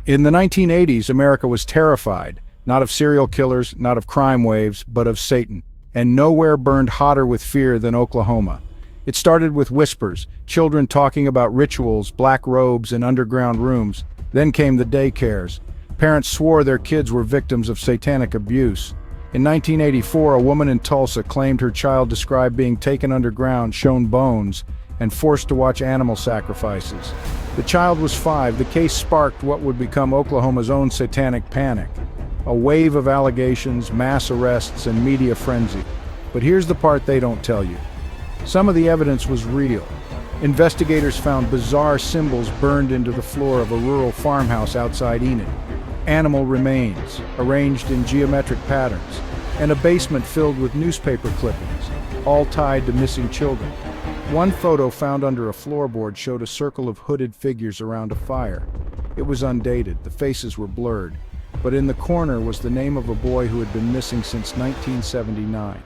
In the 1980s, America was terrified, not of serial killers, not of crime waves, but of Satan. And nowhere burned hotter with fear than Oklahoma. It started with whispers, children talking about rituals, black robes, and underground rooms. Then came the daycares. Parents swore their kids were victims of satanic abuse. In 1984, a woman in Tulsa claimed her child described being taken underground, shown bones, and forced to watch animal sacrifices. The child was 5. The case sparked what would become Oklahoma's own satanic panic. A wave of allegations, mass arrests, and media frenzy. But here's the part they don't tell you. Some of the evidence was real. Investigators found bizarre symbols burned into the floor of a rural farmhouse outside Enid, animal remains, arranged in geometric patterns, and a basement filled with newspaper clippings, all tied to missing children. One photo found under a floorboard showed a circle of hooded figures around a fire. It was undated, the faces were blurred, but in the corner was the name of a boy who had been missing since 1979.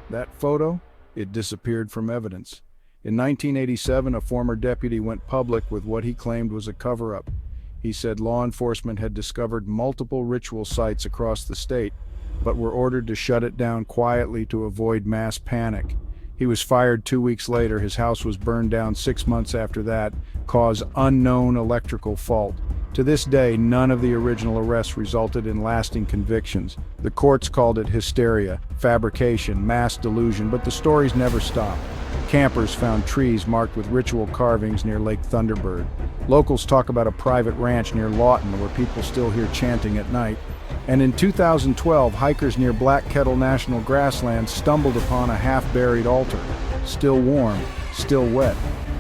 That photo? It disappeared from evidence. In 1987, a former deputy went public with what he claimed was a cover-up. He said law enforcement had discovered multiple ritual sites across the state, but were ordered to shut it down quietly to avoid mass panic. He was fired 2 weeks later. His house was burned down 6 months after that, cause unknown electrical fault. To this day, none of the original arrests resulted in lasting convictions. The courts called it hysteria, fabrication, mass delusion, but the stories never stopped. Campers found trees marked with ritual carvings near Lake Thunderbird. Locals talk about a private ranch near Lawton where people still hear chanting at night. And in 2012, hikers near Black Kettle National Grassland stumbled upon a half-buried altar. Still warm, still wet.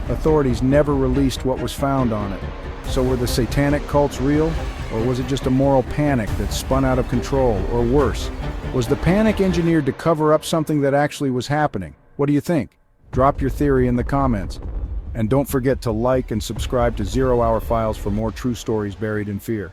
Authorities never released what was found on it. So were the satanic cults real? Or was it just a moral panic that spun out of control? Or worse, was the panic engineered to cover up something that actually was happening? What do you think? Drop your theory in the comments. And don't forget to like and subscribe to 0 Hour Files for more true stories buried in fear.